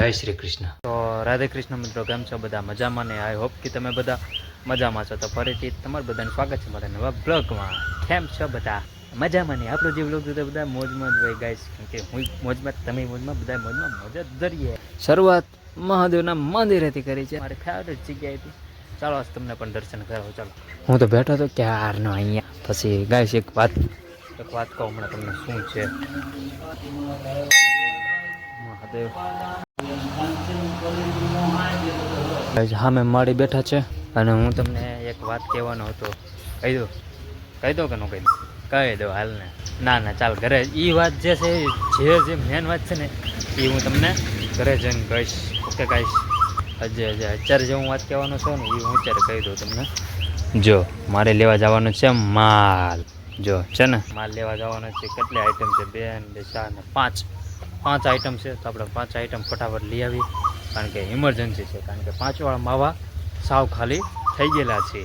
જય શ્રી કૃષ્ણ. તો રાધે કૃષ્ણ મિત્રો, કેમ છો બધા? મજામાં ને? આઈ હોપ કે તમે બધા મજામાં છો. તો ફરીથી તમારું બધાનું સ્વાગત છે મારા નવા બ્લોગમાં. કેમ છો બધા? મજામાં ને? આપણો જે બ્લોગ તો બધા મોજમાં જ હોય ગાઈસ, કેમ કે હું મોજમાં, તમે મોજમાં, બધા મોજમાં, મોજ જ ધરીએ. શરૂઆત મહાદેવના મંદિરેથી કરી છે, મારી ફેવરેટ જગ્યાએથી. ચાલો આજ તમને પણ દર્શન કરાવો. ચાલો, હું તો બેઠો હતો ક્યારનો અહીંયા. પછી ગાઈસ એક વાત કહું હમણાં તમને શું છે. મહાદેવ હા, મેં માડી બેઠા છે અને હું તમને એક વાત કહેવાનો હતો. કહી દો કે ન કહી દો હાલ ને? ના ચાલ ઘરે એ વાત જે છે, જે મેન વાત છે ને, એ હું તમને ઘરે જઈને કહીશ. ઓકે કહીશ. અત્યારે જે હું વાત કહેવાનો છું ને, એ હું અત્યારે કહી દઉં તમને. જો મારે લેવા જવાનું છે માલ. જો છે ને, માલ લેવા જવાનો છે. કેટલી આઈટમ છે? 2 ને 4 ને 5 આઈટમ છે. તો આપણે 5 આઈટમ ફટાફટ લઈ આવી, કારણ કે ઇમરજન્સી છે. કારણ કે 5 વાળા માવા સાવ ખાલી થઈ ગયેલા છે.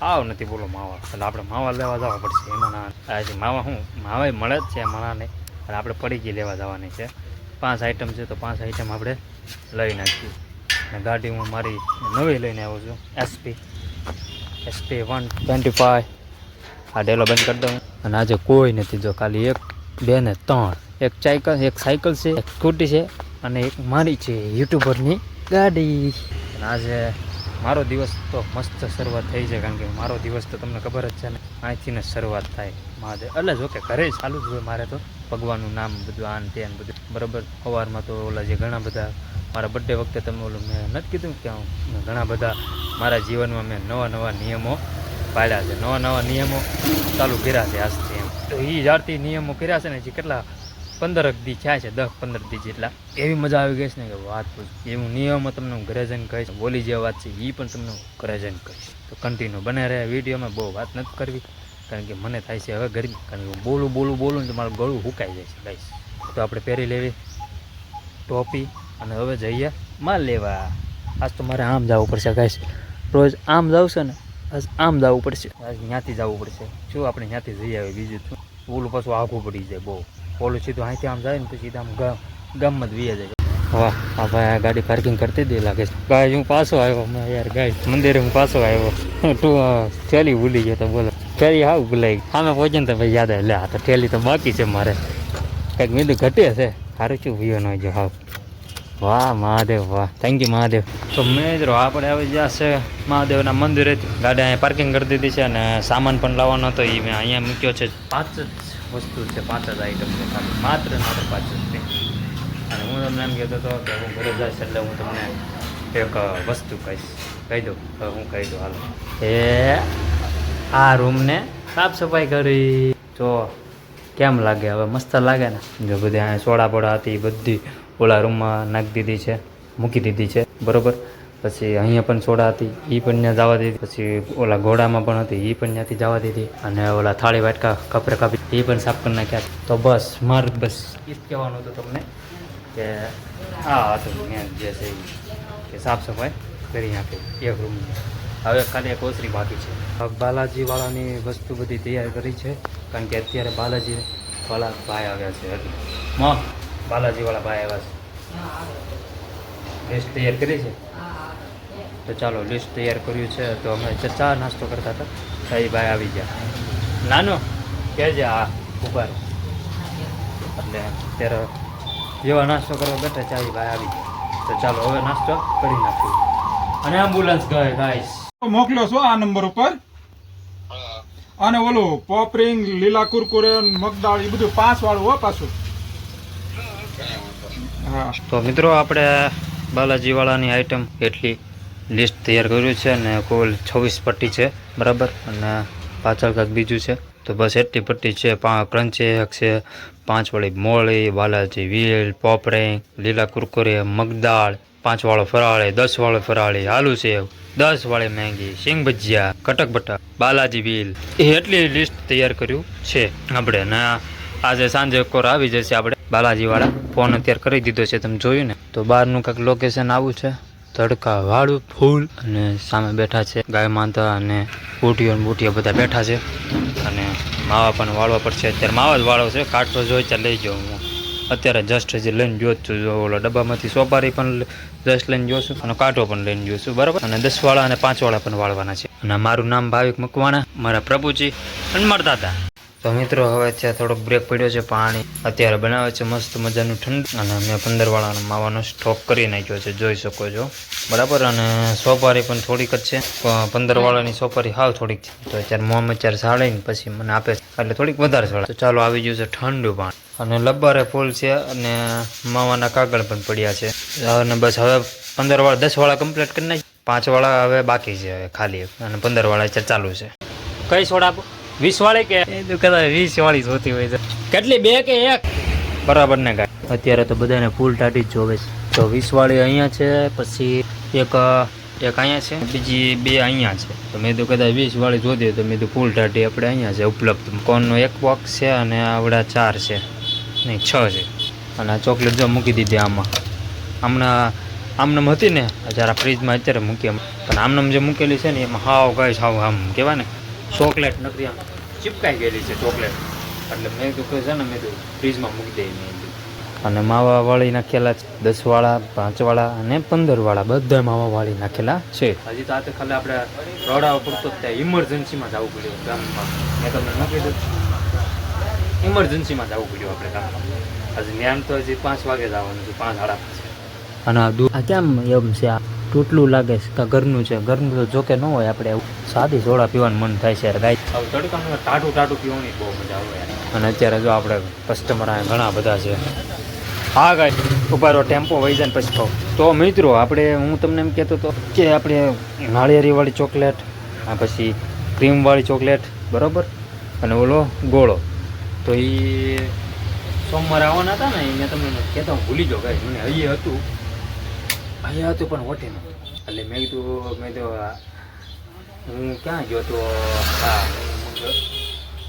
આવ નથી બોલો માવા, એટલે આપણે માવા લેવા જવા પડશે. એમાં માવા માવા મળે જ છે માણાને, એટલે આપણે પડી ગઈ લેવા જવાની છે. 5 આઈટમ છે, તો 5 આઈટમ આપણે લઈ નાખીએ. અને ગાડી હું મારી નવી લઈને આવ્યો છું, SP 125. આ ડેલો બંધ કરી દઉં. અને આજે કોઈ નથી, જો ખાલી 1, 2 ને 3, એક સાયકલ છે, એક સ્કૂટી છે અને એક મારી છે યુટ્યુબરની ગાડી. અને આજે મારો દિવસ તો મસ્ત શરૂઆત થઈ છે, કારણ કે મારો દિવસ તો તમને ખબર જ છે ને, અહીંથી ને શરૂઆત થાય મહાદેવ. એટલે જો કે ઘરે ચાલુ જ હોય મારે તો, ભગવાનનું નામ બધું, આન તેન બધું બરાબર. સવારમાં તો ઓલા જે ઘણા બધા મારા બર્થડે વખતે તમે ઓલું મેં નથી કીધું કે ઘણા બધા મારા જીવનમાં મેં નવા નિયમો પાડ્યા છે, નવા નિયમો ચાલુ કર્યા છે આજથી. એમ તો એ જ્યારથી નિયમો કર્યા છે ને, જે કેટલા 15 દી થયા છે, 10-15 દી જેટલા, એવી મજા આવી ગઈ છે ને કે વાત પૂછ. એવું નિયમો તમને હું ઘરે જઈને કહીશ. બોલી જે વાત છે એ પણ તમને હું ઘરે જઈને કહીશ. તો કન્ટિન્યુ બને રહે વિડીયોમાં. બહુ વાત નથી કરવી, કારણ કે મને થાય છે હવે ગરમી, કારણ કે હું બોલું તો મારું ગળું સુકાઈ જાય છે ગાઈસ. તો આપણે પહેરી લેવી ટોપી અને હવે જઈએ માલ લેવા. આજ તો મારે આમ જવું પડશે ગાઈસ. રોજ આમ જાવ છે ને, આજ આમ જવું પડશે. આજ ત્યાંથી જવું પડશે. શું આપણે ત્યાંથી જઈ આવે, બીજું શું. ઓલું પાછું આઘું પડી જાય બહુ. ઓલું સીધું અહીંથી આમ જાય ને તો સીધા આમ ગામમાં જ વીયા જાય. વાહ, હા ભાઈ, આ ગાડી પાર્કિંગ કરતી દે લાગે છે. ગાય હું પાછો આવ્યો મેં યાર, ગાય મંદિરે હું પાછો આવ્યો. તું થેલી ભૂલી ગયો તો બોલો. થેલી હાવ ભૂલાઈ ગઈ. સામે પહોંચે ને તો ભાઈ યાદ આવે, લે આ તો થેલી તો બાકી છે મારે. કંઈક મીંદું ઘટે છે. સારું શું વિયો ન જો હાવ. વાહ મહાદેવ, વાહ, થેન્ક યુ મહાદેવ. તો મિત્રો આપણે આવી ગયા છે મહાદેવના મંદિરે. ગાડી અહીંયા પાર્કિંગ કરી દીધી છે અને સામાન પણ લાવવાનો હતો, એ મેં અહીંયા મૂક્યો છે. 5 જ વસ્તુ છે, 5 જ આઈટમ છે ખાલી, માત્ર 5 જ છે. અને હું તમને એમ કહેતો હતો કે હું ઘરે જઈશ એટલે હું તમને એક વસ્તુ કહીશ. કહી દઉં હું કહી દઉં હાલો. આ રૂમને સાફ સફાઈ કરી. જો કેમ લાગે હવે? મસ્ત લાગે ને? જો બધી અહીંયા સોડા બોડા હતી બધી ઓલા રૂમમાં નાખી દીધી છે, મૂકી દીધી છે બરાબર. પછી અહીંયા પણ સોડા હતી, એ પણ ત્યાં જવા દીધી. પછી ઓલા ઘોડામાં પણ હતી, એ પણ ત્યાંથી જવા દીધી. અને ઓલા થાળી વાટકા કપરે કાપી, એ પણ સાફ કરી નાખ્યા. તો બસ મારે બસ એ જ કહેવાનું હતું તમને કે આ હતું મેં જે છે કે સાફ સફાઈ કરી નાખી એક રૂમની. હવે ખાલી એક ઓસરી બાકી છે. બાલાજીવાળાની વસ્તુ બધી તૈયાર કરી છે, કારણ કે અત્યારે બાલાજીવાળા ભાઈ આવ્યા છે. બાલાજીવાળા ભાઈ આવ્યા છે. લિસ્ટ તૈયાર કરી છે. તો ચાલો, લિસ્ટ તૈયાર કર્યું છે. તો અમે ચા નાસ્તો કરતા હતા, એ ભાઈ આવી ગયા. નાનો કહેજે આ ઉભા રહો. એટલે અત્યારે જેવા નાસ્તો કરવા બેઠા ચા ભાઈ આવી ગયા. તો ચાલો હવે નાસ્તો કરી નાખ્યો. અને એમ્બ્યુલન્સ ગઈ ગાઈસ મોકલ્યો છો આ નંબર ઉપર. અને ઓલું પોપરિંગ, લીલા કુરકુરે, મગદાળ, એ બધું 5 વાળું હો પાછું. હા તો મિત્રો આપણે બાલાજીવાળાની આઈટમ એટલી લિસ્ટ તૈયાર કર્યું છે. અને કુલ 26 પટ્ટી છે બરાબર. અને પાછળ કાંઈક બીજું છે. તો બસ એટલી પટ્ટી છે. ક્રંચેક છે, 5 વાળી મોળી, બાલાજી વ્હીલ, પોપરિંગ, લીલા કુરકુરે, મગદાળ, 5 વાળો ફરાળી, 10 વાળો ફરાળી, આલુ સેવ, 10 વાળી મેંગી, સિંગ ભજીયા, કટક બટા, બાલાજી વ્હીલ, એ એટલી લિસ્ટ તૈયાર કર્યું છે આપણે. ને આજે સાંજે કોર આવી જશે. આપણે બાલાજીવાળા ફોન અત્યારે કરી દીધો છે, તમે જોયું ને. તો બહારનું કંઈક લોકેશન આવું છે, તડકા વાળું ફૂલ. અને સામે બેઠા છે ગાય માતા અને બૂટીઓ બધા બેઠા છે. અને માવા પણ વાળવા પડશે. અત્યારે માવા જ વાળો છે. કાઢતો જોઈ ત્યાં લઈ જાઉં હું. અત્યારે જસ્ટ હજી લઈને જો છું. જો ઓલા ડબ્બામાંથી સોપારી પણ જસ્ટ લઈને જોશું અને કાંટો પણ લઈને જોશું, બરાબર. અને 10 વાળા અને 5 વાળા પણ વાળવાના છે. અને મારું નામ ભાવિક મકવાણા, મારા પ્રભુજી અને મારા દાદા. તો મિત્રો હવે ત્યાં થોડોક બ્રેક પડ્યો છે. પાણી અત્યારે બનાવે છે મસ્ત મજાનું ઠંડુ, અને મેં 15 વાળાનો માવાનો સ્ટોક કરી નાખ્યો છે, જોઈ શકો છો, બરાબર. અને સોપારી પણ થોડીક જ છે, 15 વાળાની સોપારી હાવ થોડીક છે. તો અત્યારે મોમ અત્યારે સાળીને પછી મને આપે છે, એટલે થોડીક વધારે સાળે. તો ચાલો આવી ગયું છે ઠંડુ પાણી, અને લબ્બારે ફૂલ છે, અને માવાના કાગળ પણ પડ્યા છે. અને બસ હવે 15 વાળા 10 વાળા કમ્પ્લીટ કરી નાખી, 5 વાળા હવે બાકી છે હવે ખાલી, અને 15 વાળા અત્યારે ચાલુ છે. કઈ સોડા આપો? 20 વાળી કે એ કદાચ 20 વાળી જોતી હોય છે. કેટલી, 2 કે 1? બરાબર ને કાંઈ. અત્યારે તો બધાને ફૂલ ટાટી જ જોવે છે. તો 20 વાળી અહીંયા છે, પછી એક અહીંયા છે, બીજી 2 અહીંયા છે. તો મેં તો કદાચ 20 વાળી જોતી, તો મેં તો ફૂલ ટાટી આપણે અહીંયા છે ઉપલબ્ધ. કોનનો 1 બોક્સ છે, અને આવડા 4 છે, નહીં 6 છે. અને આ ચોકલેટ જો મૂકી દીધી આમાં. આમનામ હતી ને જરા ફ્રીજમાં અત્યારે મૂકી, પણ આમનામ જે મૂકેલી છે ને એમાં હાવ કઈ હાવ આમ કહેવાય ને ચોકલેટ નથી, આમ ચીપકાઈ ગયેલી છે ચોકલેટ. એટલે મેં કીધું છે ને, મેં કીધું ફ્રીજમાં મૂકી દઈ. મેં અને માવા વાળી નાખેલા છે, 10 વાળા, 5 વાળા અને 15 વાળા બધા માવા વાળી નાખેલા છે. હજી તો આ તો ખાલી આપણે રોડા પૂરતો જ ત્યાં ઇમરજન્સીમાં જવું પડ્યું ગામમાં. મેં તમને ન કીધું, ઇમરજન્સીમાં જવું પડ્યું આપણે ગામમાં. હજી મેમ તો હજી 5 વાગે જવાનું છે, 5 સાડા 5. અને આ દૂધ આ કેમ એમ છે, આ તૂટલું લાગે છે કે ઘરનું છે? ઘરનું તો જોકે ન હોય, આપણે સાદી સોડા પીવાનું મન થાય છે યાર. ગાય હવે તડકામાં ટાટું પીવાની બહુ મજા આવે યાર. અને અત્યારે જો આપણે કસ્ટમર ઘણા બધા છે. હા ગાય ઉભારો ટેમ્પો વહી જાય ને પછી ખાવ. તો મિત્રો આપણે હું તમને એમ કહેતો હતો કે આપણે નાળિયેરીવાળી ચોકલેટ, આ પછી ક્રીમવાળી ચોકલેટ, બરાબર, અને ઓલો ગોળો, તો એ સોમવારે આવવાના હતા ને, મેં તમને કહેતા હું ભૂલી જાઉં ગાય. મને અહીંયા હતું પણ હોટેલમાં. એટલે મેં કીધું હું ક્યાં ગયો તો, હા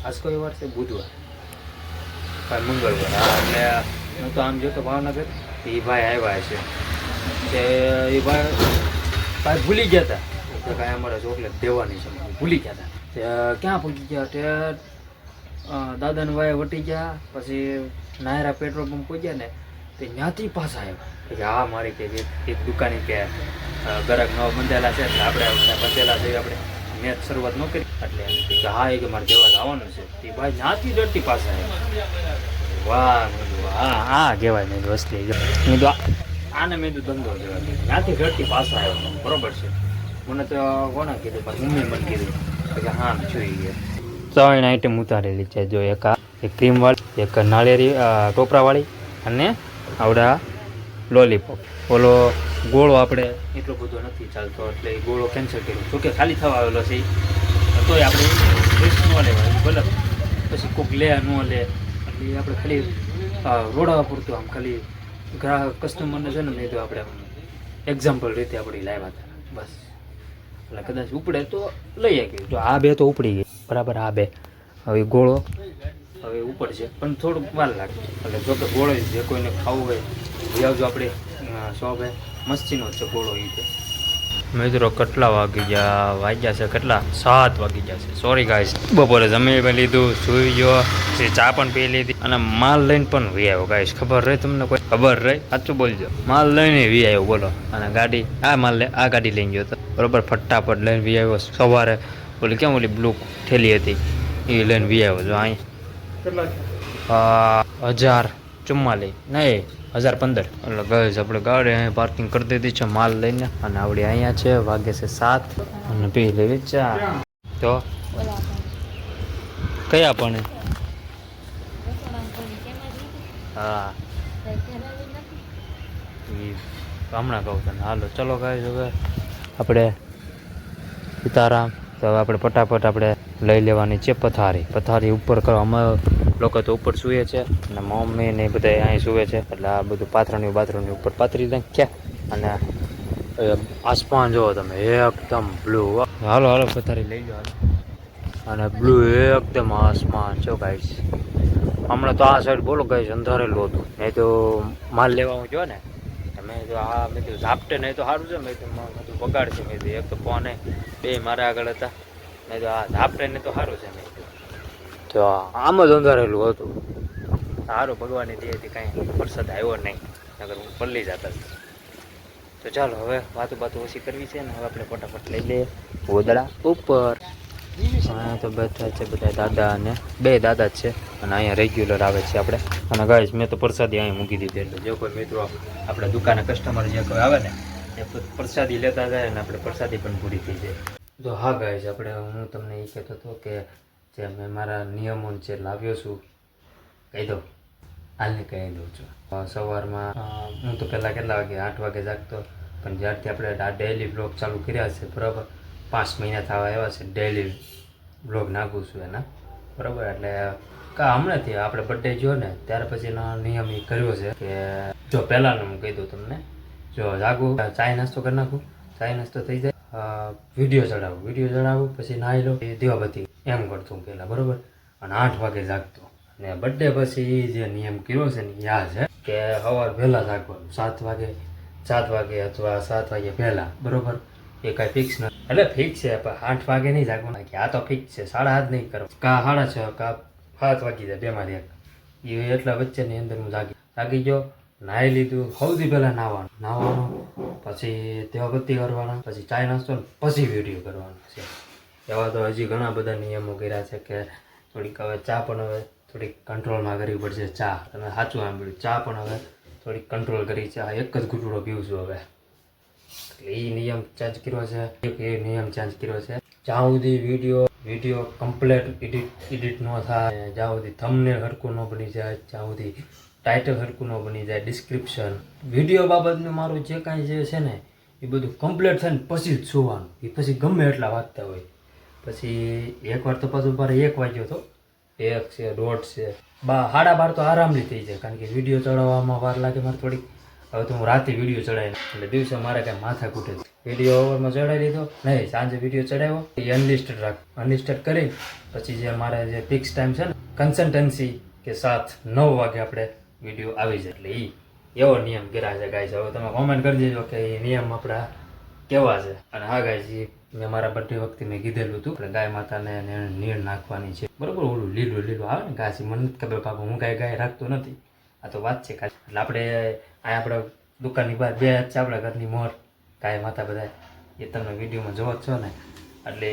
આજ કોઈ વાર છે, બુધવાર, મંગળવાર. હા એટલે હું તો આમ ગયો તો ભાવનગર. એ ભાઈ આવ્યા છે, તે એ ભાઈ ભૂલી ગયા હતા કે કાંઈ અમારે ચોકલેટ દેવાની છે, ભૂલી ગયા હતા. તે ક્યાં પૂછી ગયા? તે દાદાને ભાઈ વટી ગયા, પછી નાયરા પેટ્રોલ પંપ પહોંચ્યા ને, તે ત્યાંથી પાછા આવ્યા કે હા મારી કે એક દુકાને કે ગરાક નવા બંધેલા છે, એટલે આપણે બંધેલા છે, આપણે મેચ શરૂઆત ન કરી, એટલે કે હા એ કે મારે દેવા જવાનું છે. તે ભાઈ ત્યાંથી ડરતી પાછા આવ્યા. વાહ, હા હા કહેવાય. મેં વસ્તી મેં તો આને મેં તો ધંધો કહેવાય. ત્યાંથી ઘરથી પાછા આવ્યો, બરોબર છે. મને તો કોને કીધું? મારી મમ્મી મને કીધું કે હા જોઈ ગયા. 3 આઈટમ ઉતારેલી છે, જો એક ક્રીમવાળી, એક નાળિયેરી ટોપરાવાળી, અને આવડા લોલીપોપ. ઓલો ગોળો આપણે એટલો બધો નથી ચાલતો, એટલે એ ગોળો કેન્સલ કર્યો. જોકે ખાલી થવા આવેલો છે, તોય આપણે રિસ્ક ન લેવાય, ભલે પછી કોઈક લે ન લે, એટલે આપણે ખાલી રોડાવા પૂરતું આમ ખાલી ગ્રાહક કસ્ટમરને છે ને, મેં તો આપણે એક્ઝામ્પલ રીતે આપણે લાવ્યા હતા બસ. એટલે કદાચ ઉપડે તો લઈએ ગયું. તો આ 2 તો ઉપડી ગઈ, બરાબર. આ 2 હવે ગોળો હવે ઉપર છે, પણ થોડુંક વાર લાગે. એટલે જો કે ગોળો જે કોઈને ખાવું હોય આવજો, આપણે શોપે મસ્તીનો છે ગોળો. એ છે મિત્રો. કેટલા વાગ્યા છે? કેટલા 7 વાગી ગયા છે. સોરી ગાઈસ, બપોરે જમી પણ લીધું, સુઈ ગયો, પછી ચા પણ પી લીધી, અને માલ લઈને પણ વી આવ્યો ગાઈસ. ખબર રહે તમને? કોઈ ખબર રહે? સાચું બોલજો. માલ લઈને વી આવ્યો, બોલો. અને ગાડી આ ગાડી લઈને ગયો હતો, બરોબર. ફટાફટ લઈને વી આવ્યો. સવારે ઓલી કેમ ઓલી બ્લુ થેલી હતી એ લઈને વી આવ્યો. જો અહીં 1044 નહીં 1015. એટલે ગઈશ આપણે ગાડી અહીં પાર્કિંગ કરી દીધી છે માલ લઈને, અને આવડી અહીંયા છે. વાગે છે 7, અને પી લેવી ચા. તો કયા પણ? હા હમણાં કહું તને. હાલો ચલો ગાઈશ, હવે આપણે સીતારામ. તો હવે આપણે ફટાફટ આપણે લઈ લેવાની છે પથારી ઉપર કરો. અમે લોકો તો ઉપર સૂએ છે, અને મમ્મી ને બધા અહીં સૂવે છે, એટલે આ બધું પાથરણી ઉપર પાથરી નાખ્યા. અને આસમાન જોવો તમે, એકદમ બ્લુ. હાલો પથારી લઈ જાઓ. અને બ્લુ એકદમ આસમાન છો ગાઈસ. હમણાં તો આ સાઈડ બોલો ગાઈસ અંધારેલું હતું. નહીં તો માલ લેવા હું જો ને, મેં તો મેં કીધું ઝાપટે નહીં તો સારું છે. મેં તો બગાડ છે. મેં કીધું એક તો ફોન 2 મારા આગળ હતા. મેં તો ઝાપટે ને તો સારું છે. મેં તો આમ જ અંધારેલું હતું. સારું ભગવાનની દયાથી કાંઈ વરસાદ આવ્યો નહીં, નગર હું પલ્લી જતા જ. તો ચાલો હવે વાતું ઓછી કરવી છે ને હવે આપણે ફટાફટ લઈ લઈએ ગોદડા ઉપર. અહીંયા તો બેઠા છે બધા દાદા અને બે દાદા જ છે અને અહીંયા રેગ્યુલર આવે છે આપણે. અને ગાઈસ મેં તો પ્રસાદી અહીંયા મૂકી દીધી, એટલે જો કોઈ મિત્રો આપણે દુકાને કસ્ટમર જે કોઈ આવે ને એ પ્રસાદી લેતા જાય અને આપણે પ્રસાદી પણ પૂરી થઈ જાય. તો હા ગાઈસ, આપણે હું તમને એ કહેતો હતો કે જે મેં મારા નિયમો જે લાવ્યો છું કહી દઉં, હાલને કહી દઉં છું. સવારમાં હું તો પહેલાં કેટલા વાગે 8 વાગે જાગતો, પણ જ્યારથી આપણે આ ડેઇલી બ્લોગ ચાલુ કર્યા છે બરાબર, 5 મહિના થવા આવ્યા છે ડેઇલી બ્લોગ નાખું છું એના બરાબર. એટલે હમણાંથી આપણે બર્થડે જો ને ત્યાર પછીનો નિયમ એ કર્યો છે કે જો પહેલાંનો હું કહી દઉં તમને, જો જાગું ચાય નાસ્તો કરી નાખું, ચાય નાસ્તો થઈ જાય, વિડીયો ચડાવું, પછી નાહી લો, દીવાબત્તી એમ કરતો હું પહેલાં બરાબર. અને 8 વાગે જાગતો. ને બર્થડે પછી જે નિયમ કર્યો છે ને યાદ છે કે સવાર વહેલા જાગવાનું, 7 વાગે અથવા 7 વાગે પહેલાં બરાબર. એ કાંઈ ફિક્સ નથી, એટલે ફિક્સ છે પણ 8 વાગે નહીં જાગવાનું, કે આ તો ફિક્સ છે, 7:30 નહીં કરો, કા 6:30 કા 7 વાગી જાય, બેમાંથી એક. એ એટલા વચ્ચેની અંદર હું જાગી ગયો, નાહી લીધું, સૌથી પહેલાં નાહવાનું, પછી દીવાબત્તી કરવાના, પછી ચાય નાસ્તો, પછી વિડીયો કરવાનો છે. એવા તો હજી ઘણા બધા નિયમો કર્યા છે કે થોડીક હવે ચા પણ હવે થોડીક કંટ્રોલમાં કરવી પડશે. ચા તમે સાચું સાંભળ્યું, ચા પણ હવે થોડીક કંટ્રોલ કરી છે. એક જ ઘૂંટડો પીવું છું હવે, એટલે એ નિયમ ચેન્જ કર્યો છે. જ્યાં સુધી વિડીયો કમ્પ્લીટ એડિટ ન થાય, જ્યાં સુધી થંબનેલ હરખું ન બની જાય, જ્યાં સુધી ટાઇટલ હરખું ન બની જાય, ડિસ્ક્રિપ્શન વિડીયો બાબતનું મારું જે કાંઈ જે છે ને એ બધું કમ્પ્લીટ થાય ને પછી જ સુવાનું. એ પછી ગમે એટલા વાગતા હોય, પછી એકવાર તો પાછું મારે 1 વાગ્યો હતો, 1 છે 1:30 છે, 12:30 તો આરામથી થઈ જાય, કારણ કે વિડીયો ચડાવવામાં વાર લાગે મારે થોડીક. હવે તો હું રાતે વિડીયો ચડાવી, એટલે દિવસે મારે કાંઈ માથા કૂટે. વિડીયો ઓવરમાં ચડાવી લીધો નહીં, સાંજે વિડીયો ચડાવ્યો એ અનલિસ્ટેડ કરી પછી જે મારે જે ફિક્સ ટાઈમ છે ને કન્સલ્ટન્સી કે 9 વાગે આપણે વિડીયો આવી જાય, એટલે એવો નિયમ કર્યા છે ગાઈસ. હવે તમે કોમેન્ટ કરી દેજો કે એ નિયમ આપણા કેવા છે. અને હા ગાઈસ, મેં મારા બર્થડે વખતે મેં કીધેલું હતું કે ગાય માતાને નીણ નાખવાની છે બરોબર. ઓલું લીલું આવે ને ઘાસી, મને નથી ખબર બાપુ, હું ગાય રાખતો નથી, આ તો વાત છે ખાલી. એટલે આપણે અહીંયા આપણા દુકાનની બહાર 2 છે આપણા ઘરની મોર ગાય માતા બધા, એ તમે વિડીયોમાં જોવો જ છો ને. એટલે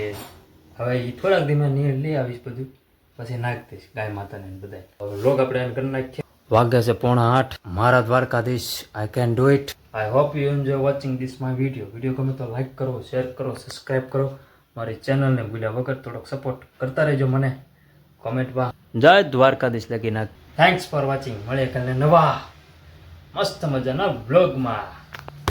હવે એ થોડાક દિવસમાં નીણ લઈ આવીશ બધું, પછી નાખી દઈશ ગાય માતાને બધા. હવે લોક આપણે એમ કરી નાખીએ. વાગ્યા છે 7:45. મારા Dwarkadhish, I can do it. I hope you enjoy watching this my video ગમે તો લાઈક કરો, શેર કરો, સબસ્ક્રાઈબ કરો. મારી ચેનલને ભૂલ્યા વગર થોડોક સપોર્ટ કરતા રહેજો મને કોમેન્ટમાં. જય દ્વારકાધીશ લખી નાખ. Thanks for watching. મળીએ કાલે નવા મસ્ત મજાના બ્લોગમાં.